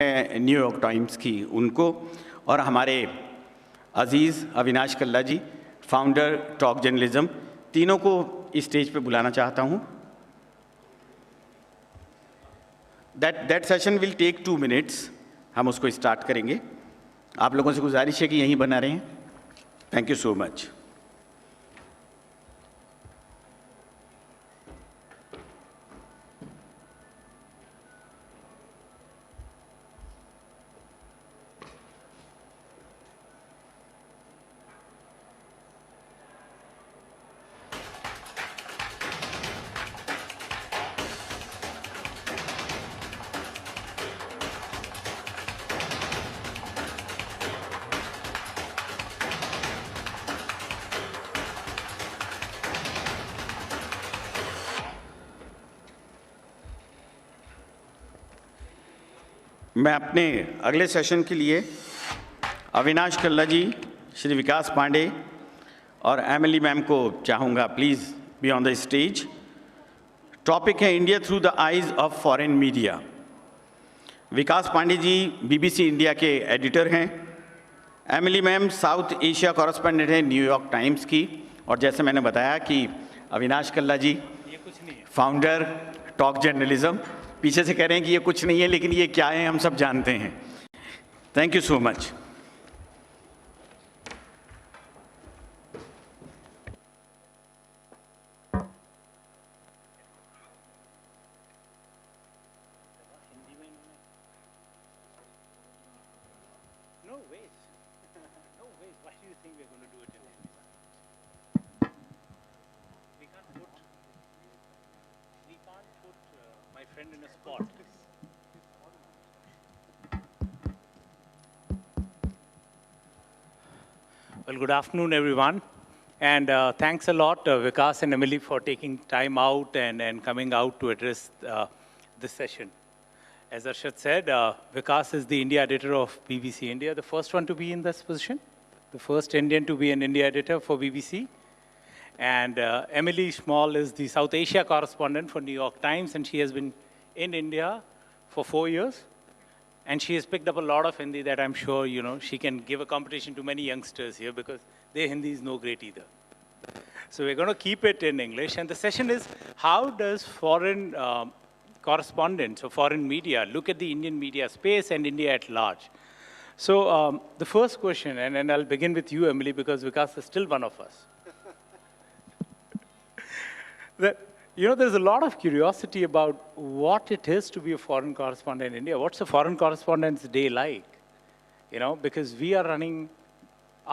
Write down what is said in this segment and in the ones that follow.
New York Times की उनको और हमारे अजीज़ Avinash Kalla ji, founder talk journalism, तीनों को इस स्टेज पे बुलाना चाहता हूँ। That session will take 2 minutes. हम उसको स्टार्ट करेंगे। आप लोगों से गुजारिश है कि यहीं बना रहें। Thank you so much. मैं अपने अगले सेशन के लिए अविनाश कल्ला जी, श्री विकास पांडे और एमिली मैम को चाहूँगा, please be on the stage. Topic है India through the eyes of foreign media. Vikas Pandey ji BBC India के एडिटर हैं। Emily ma'am South Asia correspondent हैं न्यूयॉर्क टाइम्स की। और जैसे मैंने बताया कि Avinash Kalla ji founder talk Journalism. पीछे से कह रहे हैं कि ये कुछ नहीं है, लेकिन ये क्या है हम सब जानते हैं। Thank you so much. Well, good afternoon, everyone. And thanks a lot, Vikas and Emily, for taking time out and coming out to address this session. As Arshad said, Vikas is the India editor of BBC India, the first one to be in this position, the first Indian to be an India editor for BBC. And Emily Schmall is the South Asia correspondent for New York Times, and she has been in India for 4 years. And she has picked up a lot of Hindi that I'm sure, you know, she can give a competition to many youngsters here because their Hindi is no great either. So we're going to keep it in English. And the session is, how does foreign correspondents or foreign media look at the Indian media space and India at large? So the first question, and I'll begin with you, Emily, because Vikas is still one of us. You know, there's a lot of curiosity about what it is to be a foreign correspondent in India. What's a foreign correspondent's day like? You know, because we are running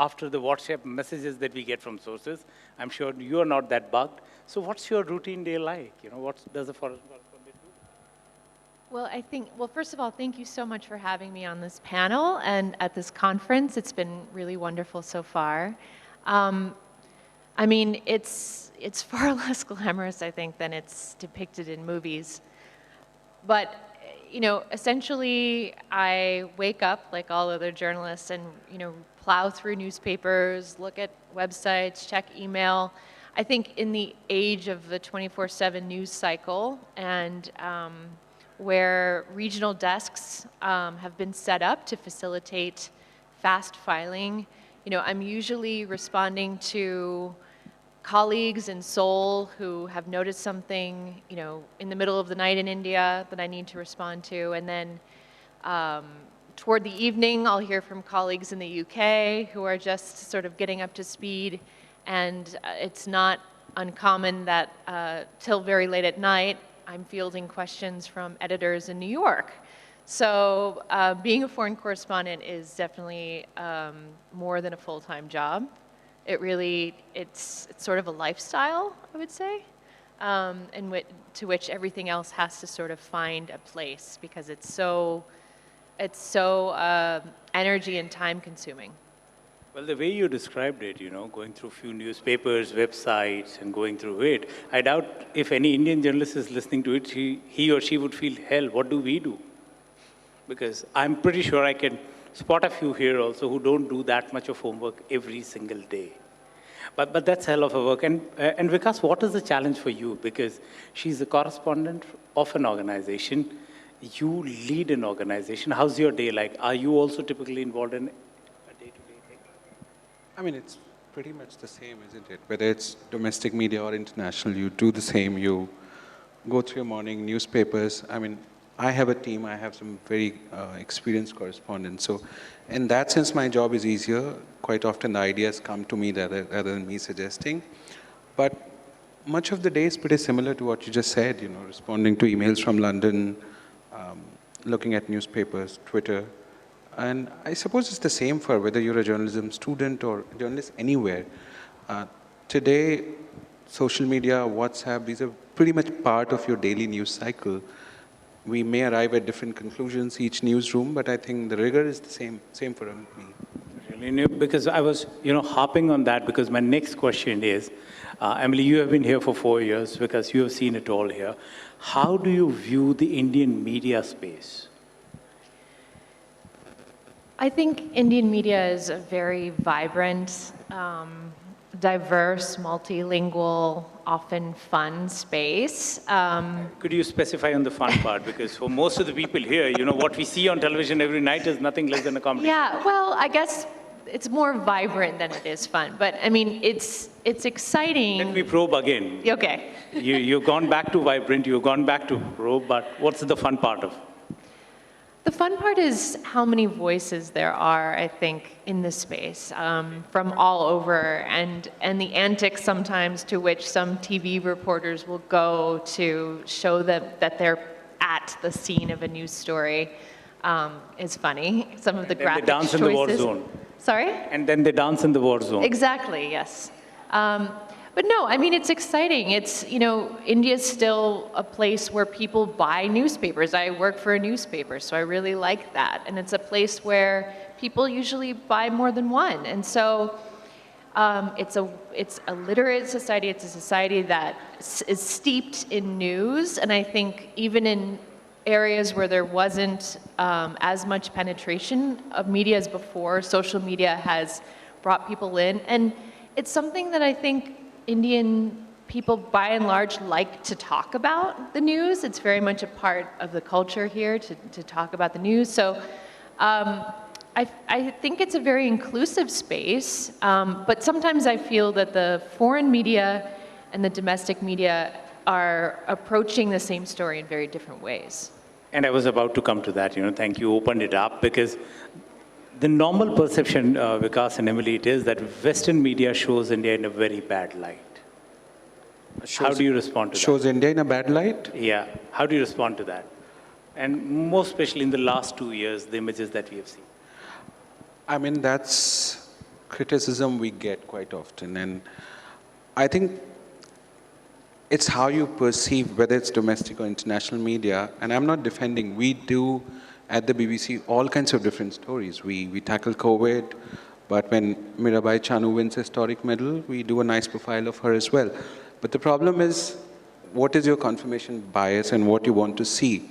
after the WhatsApp messages that we get from sources. I'm sure you're not that bugged. So what's your routine day like? You know, what does a foreign correspondent do? Well, first of all, thank you so much for having me on this panel and at this conference. It's been really wonderful so far. I mean, it's far less glamorous, I think, than it's depicted in movies. But, you know, essentially, I wake up like all other journalists and, you know, plow through newspapers, look at websites, check email. I think in the age of the 24/7 news cycle and where regional desks have been set up to facilitate fast filing, you know, I'm usually responding to colleagues in Seoul who have noticed something, you know, in the middle of the night in India that I need to respond to. And then toward the evening, I'll hear from colleagues in the UK who are just sort of getting up to speed. And it's not uncommon that till very late at night, I'm fielding questions from editors in New York. So being a foreign correspondent is definitely more than a full-time job. It's sort of a lifestyle, I would say, to which everything else has to sort of find a place because it's so energy and time consuming. Well, the way you described it, you know, going through a few newspapers, websites, and going through it, I doubt if any Indian journalist is listening to it, he or she would feel, hell, what do we do? Because I'm pretty sure I can spot a few here also who don't do that much of homework every single day. But that's hell of a work. And Vikas, what is the challenge for you? Because she's a correspondent of an organization. you lead an organization. How's your day like? Are you also typically involved in a day-to-day thing? I mean, it's pretty much the same, isn't it? Whether it's domestic media or international, you do the same. You go through your morning newspapers. I mean, I have a team. I have some very experienced correspondents. So in that sense, my job is easier. Quite often the ideas come to me rather than me suggesting. But much of the day is pretty similar to what you just said, you know, responding to emails from London, looking at newspapers, Twitter. And I suppose it's the same for whether you're a journalism student or a journalist anywhere. Today, social media, WhatsApp, these are pretty much part of your daily news cycle. We may arrive at different conclusions, each newsroom, but I think the rigor is the same for me. Really new, because I was, hopping on that because my next question is, Emily, you have been here for 4 years because you have seen it all here. How do you view the Indian media space? I think Indian media is a very vibrant, diverse, multilingual, often fun space. Could you specify on the fun part? Because for most of the people here, what we see on television every night is nothing less than a comedy. Yeah, well, I guess it's more vibrant than it is fun. But I mean, it's exciting. Let me probe again. Okay. You've gone back to vibrant, you've gone back to probe, but what's the fun part of? The fun part is how many voices there are, I think, in this space, from all over, and the antics sometimes to which some TV reporters will go to show that they're at the scene of a news story is funny. Some of the graphic choices. They dance in the war zone. Sorry? And then they dance in the war zone. Exactly, yes. But no, I mean, it's exciting. It's, India's still a place where people buy newspapers. I work for a newspaper, so I really like that. And it's a place where people usually buy more than one. And so it's a literate society. It's a society that is steeped in news. And I think even in areas where there wasn't as much penetration of media as before, social media has brought people in. And it's something that I think Indian people, by and large, like to talk about the news. It's very much a part of the culture here to talk about the news. So I think it's a very inclusive space, but sometimes I feel that the foreign media and the domestic media are approaching the same story in very different ways. And I was about to come to that, thank you, opened it up, because the normal perception, Vikas and Emily, it is that Western media shows India in a very bad light. How do you respond to that? Shows India in a bad light? Yeah. How do you respond to that? And more especially in the last 2 years, the images that we have seen. I mean, that's criticism we get quite often. And I think it's how you perceive, whether it's domestic or international media. And I'm not defending. We do at the BBC all kinds of different stories. We tackle COVID, but when Mirabai Chanu wins a historic medal, we do a nice profile of her as well. But the problem is, what is your confirmation bias and what you want to see?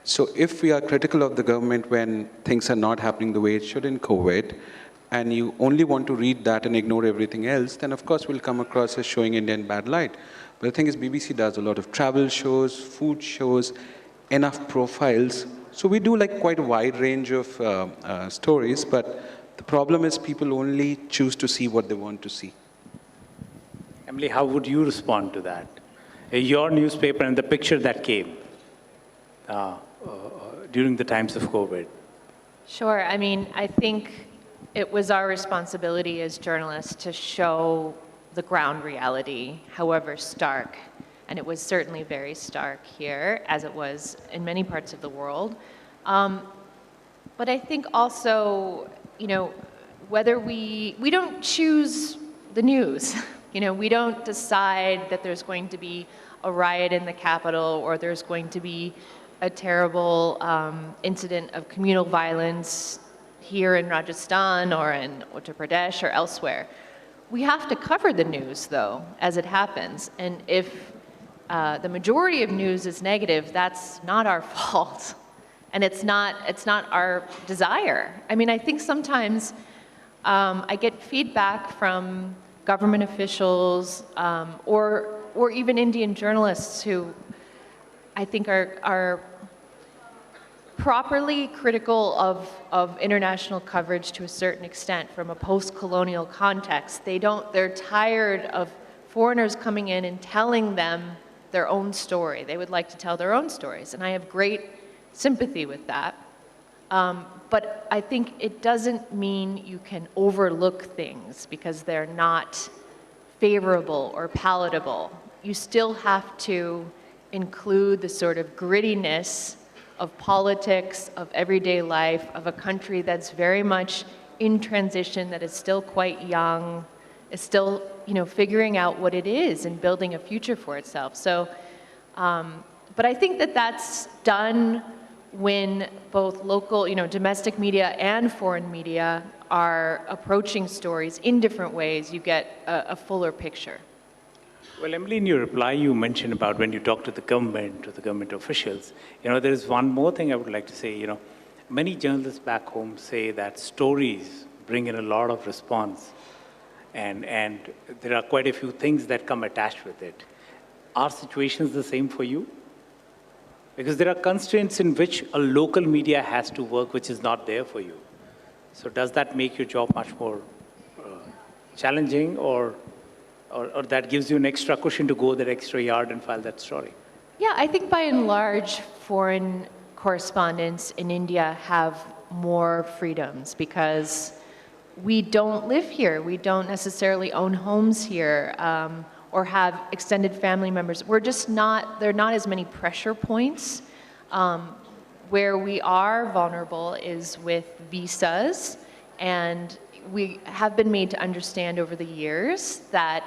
So if we are critical of the government when things are not happening the way it should in COVID, and you only want to read that and ignore everything else, then of course we'll come across as showing India in bad light. But the thing is, BBC does a lot of travel shows, food shows, enough profiles. So we do like quite a wide range of stories, but the problem is people only choose to see what they want to see. Emily, how would you respond to that? Your newspaper and the picture that came during the times of COVID. Sure. I mean, I think it was our responsibility as journalists to show the ground reality, however stark. And it was certainly very stark here, as it was in many parts of the world. But I think also, whether we don't choose the news. We don't decide that there's going to be a riot in the capital or there's going to be a terrible incident of communal violence here in Rajasthan or in Uttar Pradesh or elsewhere. We have to cover the news, though, as it happens. And if the majority of news is negative, that's not our fault. And it's not our desire. I mean, I think sometimes I get feedback from government officials or even Indian journalists who I think are properly critical of international coverage to a certain extent from a post-colonial context. They're tired of foreigners coming in and telling them their own story. They would like to tell their own stories, and I have great sympathy with that. But I think it doesn't mean you can overlook things because they're not favorable or palatable. You still have to include the sort of grittiness of politics, of everyday life, of a country that's very much in transition, that is still quite young, is still, figuring out what it is and building a future for itself. So, but I think that that's done when both local, domestic media and foreign media are approaching stories in different ways. You get a fuller picture. Well, Emily, in your reply, you mentioned about when you talk to the government officials. There is one more thing I would like to say. Many journalists back home say that stories bring in a lot of response, and there are quite a few things that come attached with it. Are situations the same for you? Because there are constraints in which a local media has to work, which is not there for you. So does that make your job much more challenging, or that gives you an extra cushion to go that extra yard and file that story? Yeah, I think by and large, foreign correspondents in India have more freedoms because we don't live here. We don't necessarily own homes here or have extended family members. There are not as many pressure points. Where we are vulnerable is with visas, and we have been made to understand over the years that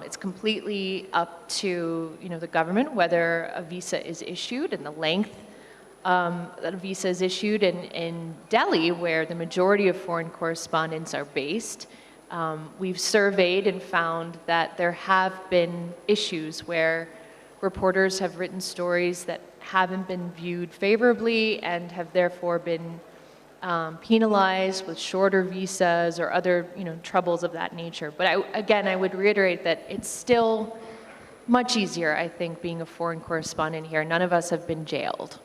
it's completely up to the government whether a visa is issued and the length that a visa is issued. In Delhi, where the majority of foreign correspondents are based, we've surveyed and found that there have been issues where reporters have written stories that haven't been viewed favorably and have therefore been penalized with shorter visas or other troubles of that nature. But I would reiterate that it's still much easier, I think, being a foreign correspondent here. None of us have been jailed.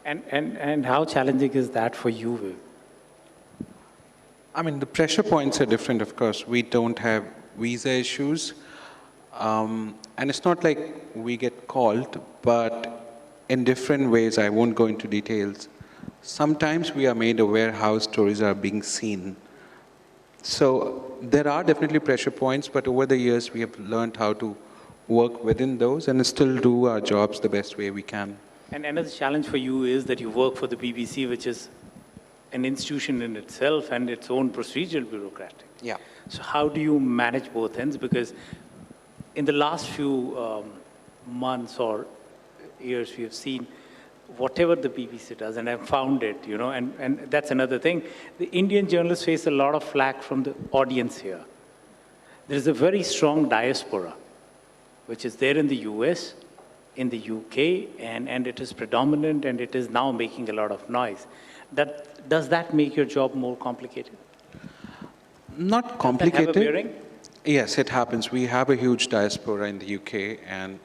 And how challenging is that for you, Viv? I mean, the pressure points are different, of course. We don't have visa issues. And it's not like we get called, but in different ways. I won't go into details. Sometimes we are made aware how stories are being seen. So there are definitely pressure points, but over the years we have learned how to work within those and still do our jobs the best way we can. And another challenge for you is that you work for the BBC, which is an institution in itself and its own procedural bureaucratic. Yeah. So how do you manage both ends? Because in the last few months or years, we have seen whatever the BBC does, and I've found it, and that's another thing. The Indian journalists face a lot of flack from the audience here. There's a very strong diaspora, which is there in the US, in the UK, and it is predominant, and it is now making a lot of noise. Does that make your job more complicated? Not complicated. Does that have a bearing? Yes, it happens. We have a huge diaspora in the UK, and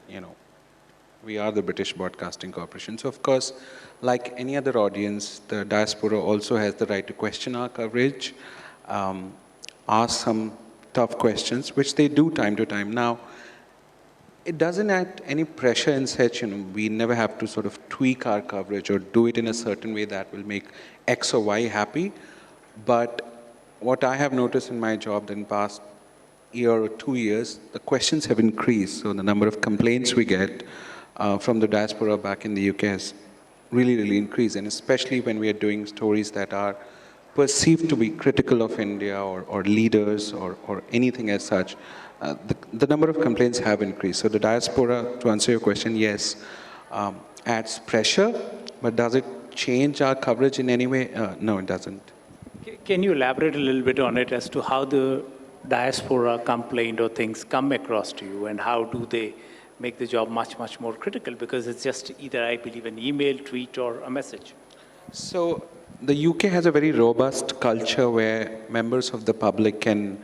we are the British Broadcasting Corporation. So of course, like any other audience, the diaspora also has the right to question our coverage, ask some tough questions, which they do time to time. Now, it doesn't add any pressure in such, we never have to sort of tweak our coverage or do it in a certain way that will make X or Y happy. But what I have noticed in my job in the past year or 2 years, the questions have increased. So the number of complaints we get from the diaspora back in the UK has really, really increased. And especially when we are doing stories that are perceived to be critical of India or leaders or anything as such, the number of complaints have increased. So the diaspora, to answer your question, yes, adds pressure, but does it change our coverage in any way? No, it doesn't. Can you elaborate a little bit on it as to how the diaspora complaint or things come across to you, and how do they make the job much, much more critical? Because it's just either, I believe, an email, tweet, or a message. So the UK has a very robust culture where members of the public can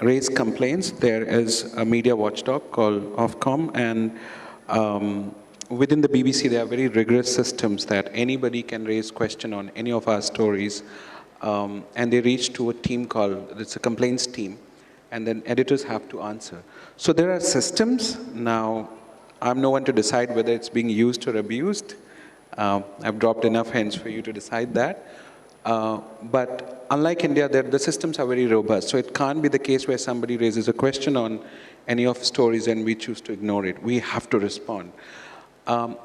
raise complaints. There is a media watchdog called Ofcom, and within the BBC, there are very rigorous systems that anybody can raise question on any of our stories, and they reach to a team called, it's a complaints team, and then editors have to answer. So there are systems. Now, I'm no one to decide whether it's being used or abused. I've dropped enough hints for you to decide that. But unlike India, the systems are very robust. So it can't be the case where somebody raises a question on any of the stories and we choose to ignore it. We have to respond.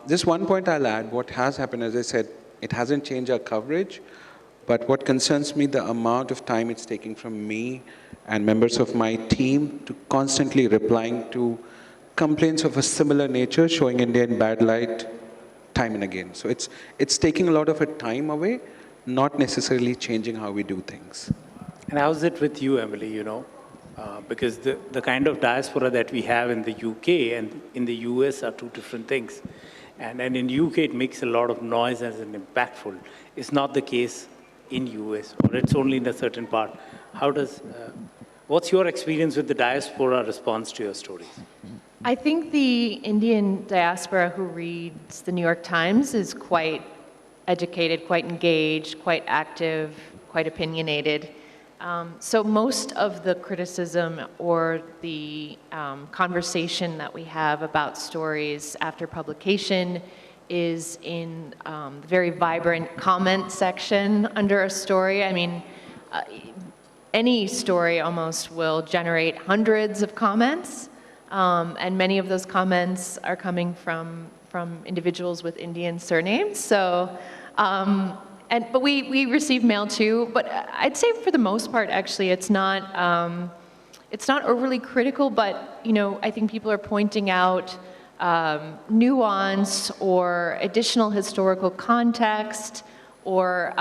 Just one point I'll add. What has happened, as I said, it hasn't changed our coverage. But what concerns me, the amount of time it's taking from me and members of my team to constantly replying to complaints of a similar nature, showing India in bad light time and again. So it's taking a lot of our time away, not necessarily changing how we do things. And how's it with you, Emily, you know? Because the kind of diaspora that we have in the UK and in the US are two different things. And in the UK, it makes a lot of noise as an impactful. It's not the case in US, or it's only in a certain part. What's your experience with the diaspora response to your stories? I think the Indian diaspora who reads the New York Times is quite educated, quite engaged, quite active, quite opinionated. So most of the criticism or the conversation that we have about stories after publication is in the very vibrant comment section under a story. I mean, any story almost will generate hundreds of comments, and many of those comments are coming from individuals with Indian surnames. So, but we receive mail too. But I'd say for the most part, actually, it's not overly critical. But you know, I think people are pointing out nuance or additional historical context or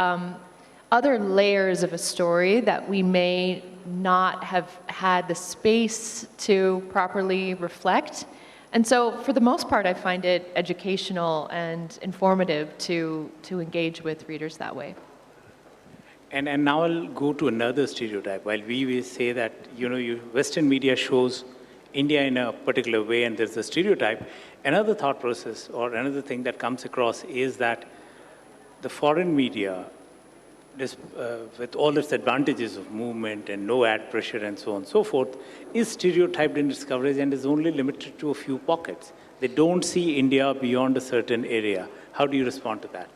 other layers of a story that we may not have had the space to properly reflect. And so for the most part, I find it educational and informative to engage with readers that way. And now I'll go to another stereotype. While we will say that, you know, Western media shows India in a particular way and there's a stereotype, another thought process or another thing that comes across is that the foreign media, with all its advantages of movement and no ad pressure and so on and so forth, is stereotyped in its coverage and is only limited to a few pockets. They don't see India beyond a certain area. How do you respond to that?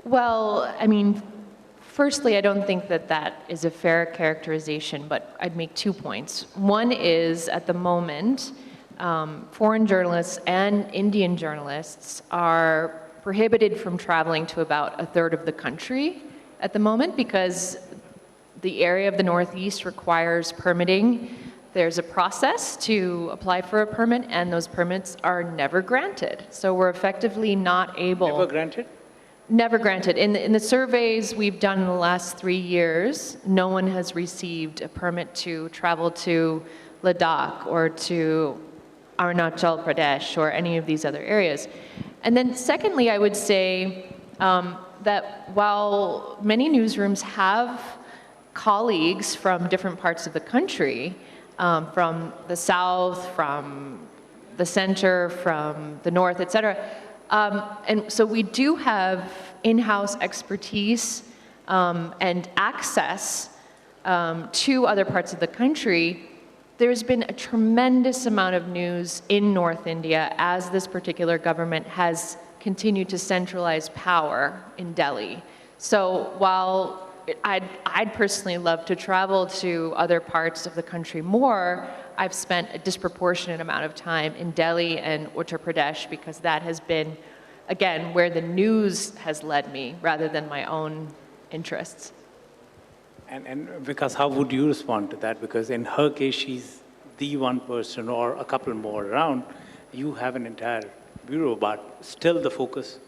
Well, I mean, firstly, I don't think that that is a fair characterization, but I'd make 2 points. One is, at the moment, foreign journalists and Indian journalists are prohibited from traveling to about a third of the country at the moment because the area of the Northeast requires permitting. There's a process to apply for a permit, and those permits are never granted. So we're effectively not able... Never granted? Never granted. In the surveys we've done in the last 3 years, no one has received a permit to travel to Ladakh or to Arunachal Pradesh or any of these other areas. And then secondly, I would say that while many newsrooms have colleagues from different parts of the country, from the south, from the center, from the north, et cetera, and so we do have in-house expertise and access to other parts of the country. There's been a tremendous amount of news in North India as this particular government has continued to centralize power in Delhi. So while I'd personally love to travel to other parts of the country more, I've spent a disproportionate amount of time in Delhi and Uttar Pradesh because that has been, again, where the news has led me rather than my own interests. And Vikas, how would you respond to that? Because in her case, she's the one person or a couple more around. You have an entire bureau, but still the focus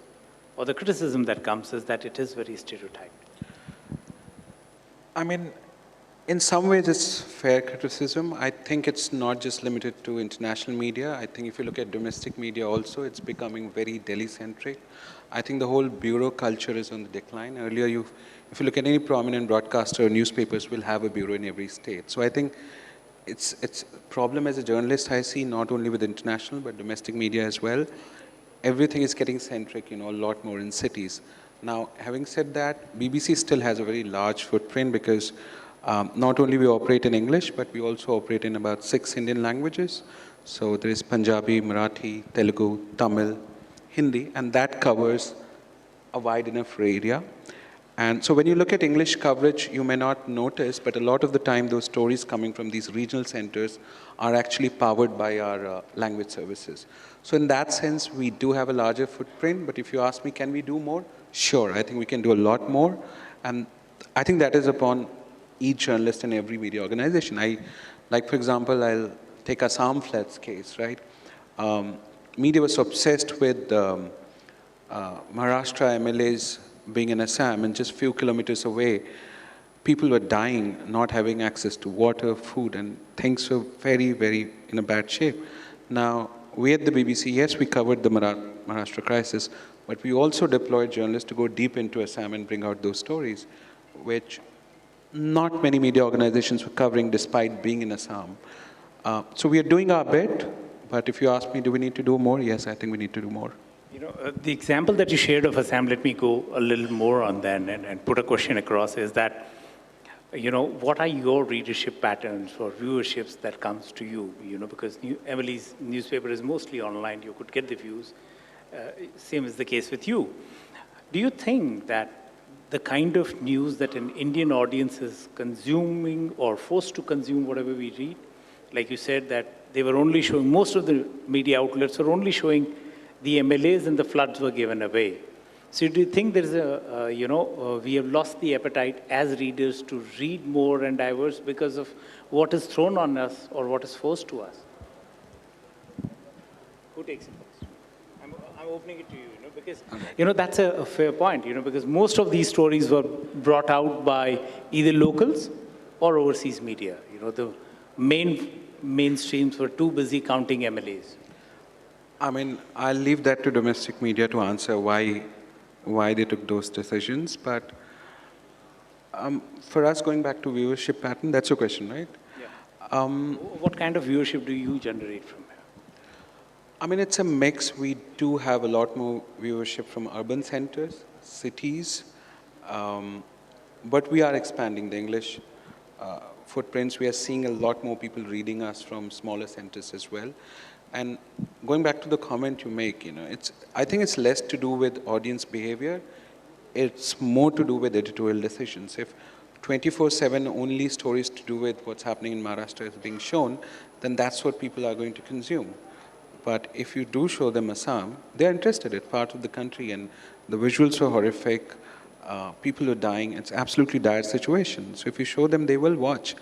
or the criticism that comes is that it is very stereotyped. I mean, in some ways it's fair criticism. I think it's not just limited to international media. I think if you look at domestic media also, it's becoming very Delhi-centric. I think the whole bureau culture is on the decline. Earlier, if you look at any prominent broadcaster or newspapers will have a bureau in every state. So I think it's a problem as a journalist I see, not only with international, but domestic media as well. Everything is getting centric, a lot more in cities. Now, having said that, BBC still has a very large footprint because not only we operate in English, but we also operate in about 6 Indian languages. So there is Punjabi, Marathi, Telugu, Tamil, Hindi, and that covers a wide enough area. And so when you look at English coverage, you may not notice, but a lot of the time those stories coming from these regional centers are actually powered by our language services. So in that sense, we do have a larger footprint, but if you ask me, can we do more? Sure, I think we can do a lot more. And I think that is upon each journalist and every media organization. Like for example, I'll take Assam floods case, right? Media was obsessed with Maharashtra MLAs being in Assam, and just a few kilometers away, people were dying, not having access to water, food, and things were very, very in a bad shape. Now, we at the BBC, yes, we covered the Maharashtra crisis, but we also deployed journalists to go deep into Assam and bring out those stories, which not many media organizations were covering despite being in Assam. So we are doing our bit, but if you ask me, do we need to do more? Yes, I think we need to do more. The example that you shared of Assam, let me go a little more on that and put a question across, is that, what are your readership patterns or viewerships that comes to you? Because Emily's newspaper is mostly online, you could get the views. Same is the case with you. Do you think that the kind of news that an Indian audience is consuming or forced to consume whatever we read, like you said that they were only showing, most of the media outlets are only showing the MLAs and the floods were given away. So do you think there's we have lost the appetite as readers to read more and diverse because of what is thrown on us or what is forced to us? Who takes it first? I'm opening it to you, because, that's a fair point, because most of these stories were brought out by either locals or overseas media. The mainstreams were too busy counting MLAs. I mean, I'll leave that to domestic media to answer why they took those decisions. But for us, going back to viewership pattern, that's your question, right? Yeah. What kind of viewership do you generate from here? I mean, it's a mix. We do have a lot more viewership from urban centers, cities, but we are expanding the English footprints. We are seeing a lot more people reading us from smaller centers as well. And going back to the comment you make, I think it's less to do with audience behavior. It's more to do with editorial decisions. If 24/7 only stories to do with what's happening in Maharashtra is being shown, then that's what people are going to consume. But if you do show them Assam, they're interested. It's part of the country, and the visuals are horrific. People are dying. It's absolutely dire situation. So if you show them, they will watch.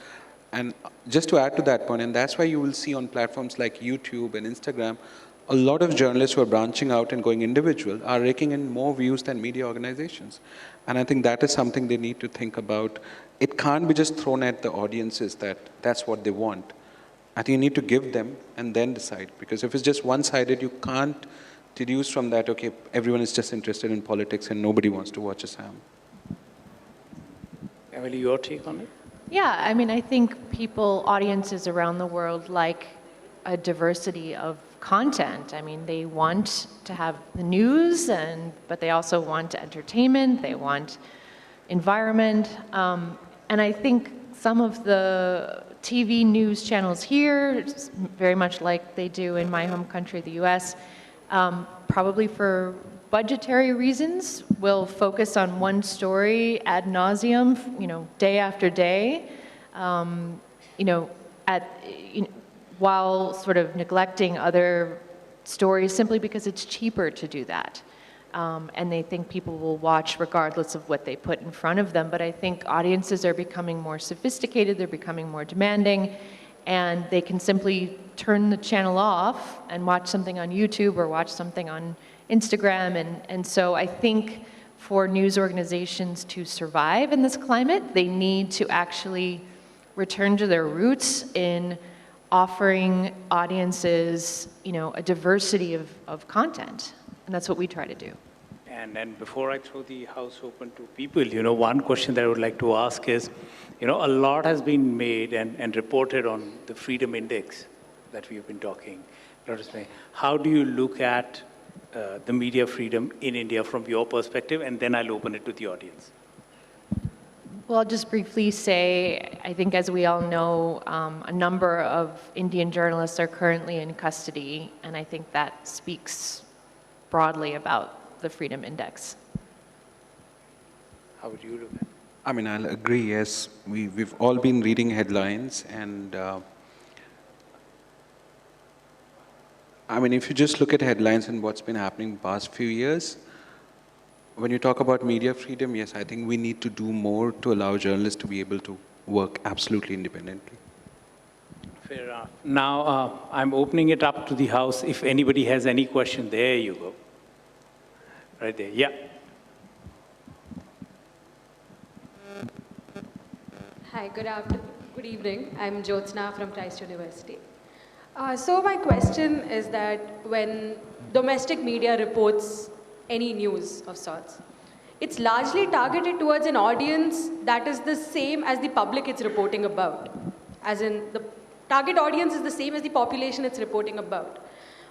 And just to add to that point, and that's why you will see on platforms like YouTube and Instagram, a lot of journalists who are branching out and going individual are raking in more views than media organizations. And I think that is something they need to think about. It can't be just thrown at the audiences that that's what they want. I think you need to give them and then decide. Because if it's just one-sided, you can't deduce from that, okay, everyone is just interested in politics and nobody wants to watch Assam. Emily, your take on it? Yeah, I mean, I think audiences around the world like a diversity of content. I mean, they want to have the news, but they also want entertainment, they want environment. And I think some of the TV news channels here, very much like they do in my home country, the US, probably for budgetary reasons, will focus on one story ad nauseum, day after day, while sort of neglecting other stories simply because it's cheaper to do that. And they think people will watch regardless of what they put in front of them. But I think audiences are becoming more sophisticated, they're becoming more demanding, and they can simply turn the channel off and watch something on YouTube or watch something on Instagram. And so I think for news organizations to survive in this climate, they need to actually return to their roots in offering audiences, a diversity of content. And that's what we try to do. And before I throw the house open to people, one question that I would like to ask is, a lot has been made and reported on the Freedom Index that we've been talking. How do you look at the media freedom in India from your perspective? And then I'll open it to the audience. Well, I'll just briefly say, I think as we all know, a number of Indian journalists are currently in custody, and I think that speaks broadly about the Freedom Index. How would you look at it? I mean, I'll agree, yes. We've all been reading headlines, and I mean, if you just look at headlines and what's been happening the past few years, when you talk about media freedom, yes, I think we need to do more to allow journalists to be able to work absolutely independently. Fair enough. Now, I'm opening it up to the House. If anybody has any question, there you go. Right there, yeah. Hi, good evening. I'm Jyotsna from Christ University. So my question is that when domestic media reports any news of sorts, it's largely targeted towards an audience that is the same as the public it's reporting about. As in, the target audience is the same as the population it's reporting about.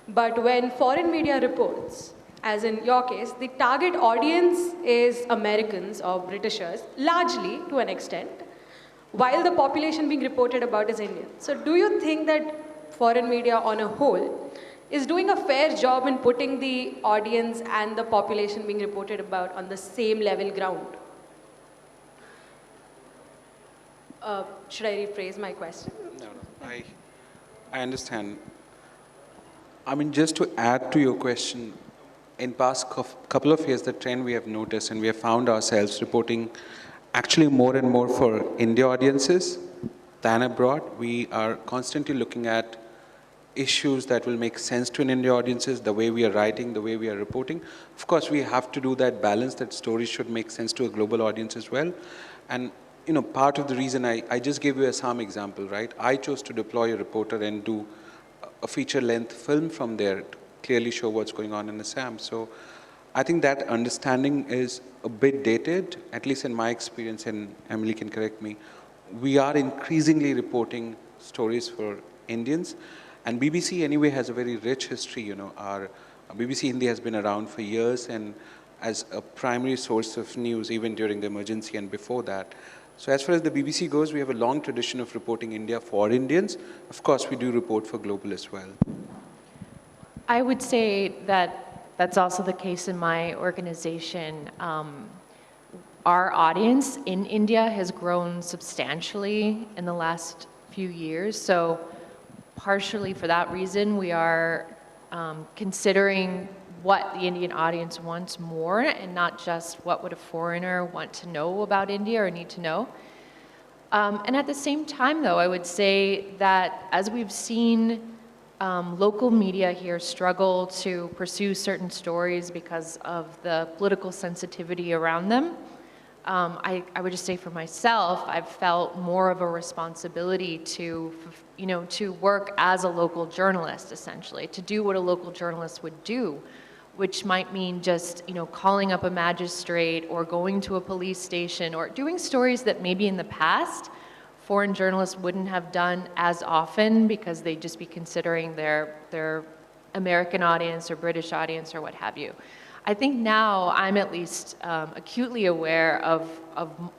But when foreign media reports, as in your case, the target audience is Americans or Britishers, largely to an extent, while the population being reported about is Indian. So do you think that foreign media on a whole is doing a fair job in putting the audience and the population being reported about on the same level ground? Should I rephrase my question? No. I understand. I mean, just to add to your question, in past couple of years, the trend we have noticed, and we have found ourselves reporting actually more and more for India audiences than abroad. We are constantly looking at issues that will make sense to an India audiences, the way we are writing, the way we are reporting. Of course, we have to do that balance, that stories should make sense to a global audience as well. And part of the reason I just gave you a Assam example, right? I chose to deploy a reporter and do a feature-length film from there to clearly show what's going on in Assam. So I think that understanding is a bit dated, at least in my experience, and Emily can correct me. We are increasingly reporting stories for Indians, and BBC anyway has a very rich history. Our BBC Hindi has been around for years and as a primary source of news even during the emergency and before that. So as far as the BBC goes, we have a long tradition of reporting India for Indians. Of course, we do report for global as well. I would say that that's also the case in my organization. Our audience in India has grown substantially in the last few years. So partially for that reason, we are considering what the Indian audience wants more and not just what would a foreigner want to know about India or need to know. And at the same time, though, I would say that as we've seen local media here struggle to pursue certain stories because of the political sensitivity around them, I would just say for myself, I've felt more of a responsibility to work as a local journalist, essentially, to do what a local journalist would do, which might mean just, calling up a magistrate or going to a police station or doing stories that maybe in the past foreign journalists wouldn't have done as often because they'd just be considering their American audience or British audience or what have you. I think now I'm at least acutely aware of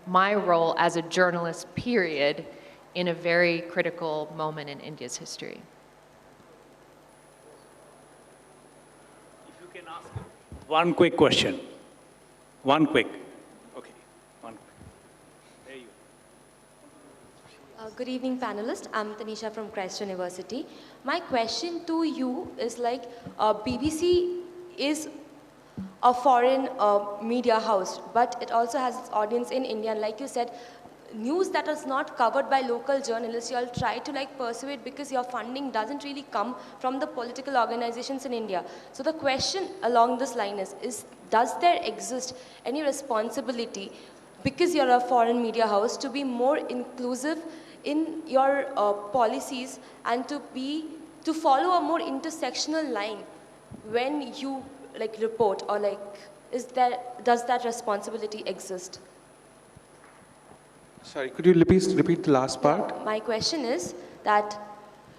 my role as a journalist, period, in a very critical moment in India's history. If you can ask one quick question. One quick. Okay, one quick. There you go. Good evening, panelists. I'm Tanisha from Christ University. My question to you is BBC is a foreign media house, but it also has its audience in India. And like you said, news that is not covered by local journalists, you all try to pursue it because your funding doesn't really come from the political organizations in India. So the question along this line is does there exist any responsibility, because you're a foreign media house, to be more inclusive in your policies and to follow a more intersectional line when you report or does that responsibility exist? Sorry, could you repeat the last part? My question is that,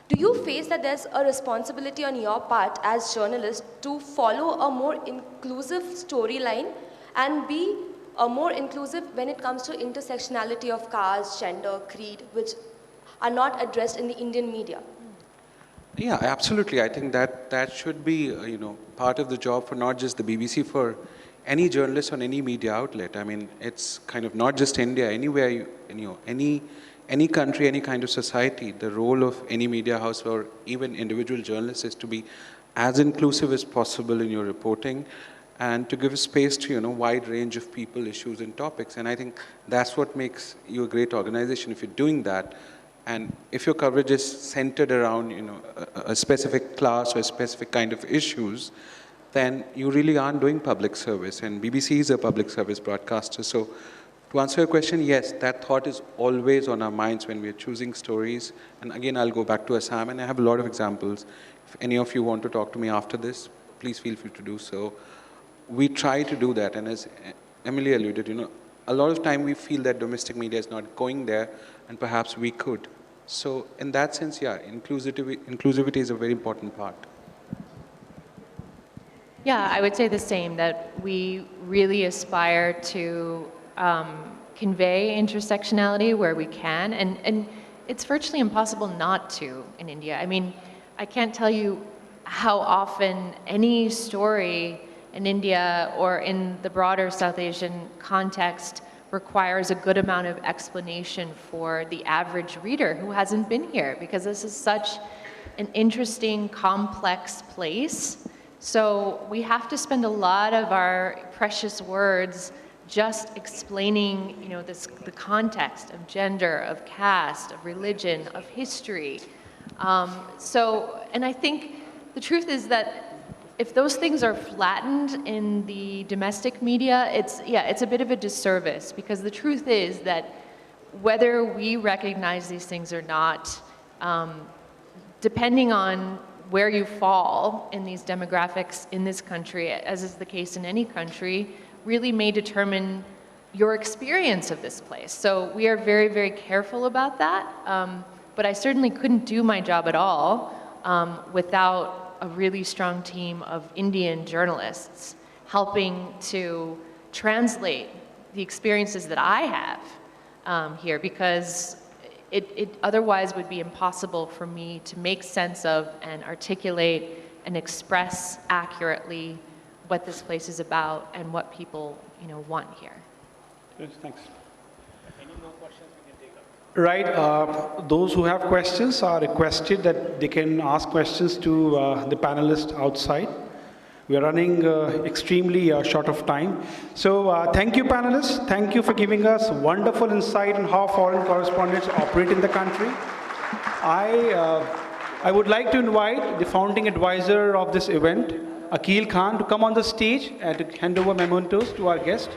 do you face that there's a responsibility on your part as journalists to follow a more inclusive storyline and be more inclusive when it comes to intersectionality of caste, gender, creed, which are not addressed in the Indian media? Yeah, absolutely. I think that should be, part of the job for not just the BBC, for any journalist on any media outlet. I mean, it's kind of not just India, anywhere, any country, any kind of society, the role of any media house or even individual journalists is to be as inclusive as possible in your reporting and to give space to, wide range of people, issues, and topics. And I think that's what makes you a great organization if you're doing that. And if your coverage is centered around, a specific class or a specific kind of issues, then you really aren't doing public service. And BBC is a public service broadcaster. So to answer your question, yes, that thought is always on our minds when we are choosing stories. And again, I'll go back to Assam, and I have a lot of examples. If any of you want to talk to me after this, please feel free to do so. We try to do that. And as Emily alluded, a lot of time we feel that domestic media is not going there, and perhaps we could. So in that sense, yeah, inclusivity is a very important part. Yeah, I would say the same, that we really aspire to convey intersectionality where we can, and it's virtually impossible not to in India. I mean, I can't tell you how often any story in India or in the broader South Asian context requires a good amount of explanation for the average reader who hasn't been here, because this is such an interesting, complex place. So we have to spend a lot of our precious words just explaining, the context of gender, of caste, of religion, of history. And I think the truth is that if those things are flattened in the domestic media, it's a bit of a disservice, because the truth is that whether we recognize these things or not, depending on where you fall in these demographics in this country, as is the case in any country, really may determine your experience of this place. So we are very, very careful about that. But I certainly couldn't do my job at all without a really strong team of Indian journalists helping to translate the experiences that I have here, because it otherwise would be impossible for me to make sense of and articulate and express accurately what this place is about and what people, want here. Yes, thanks. Any more questions we can take up? Right. Those who have questions are requested that they can ask questions to the panelists outside. We are running extremely short of time. So thank you, panelists. Thank you for giving us wonderful insight on how foreign correspondents operate in the country. I would like to invite the founding advisor of this event, Akil Khan, to come on the stage and to hand over mementos to our guest.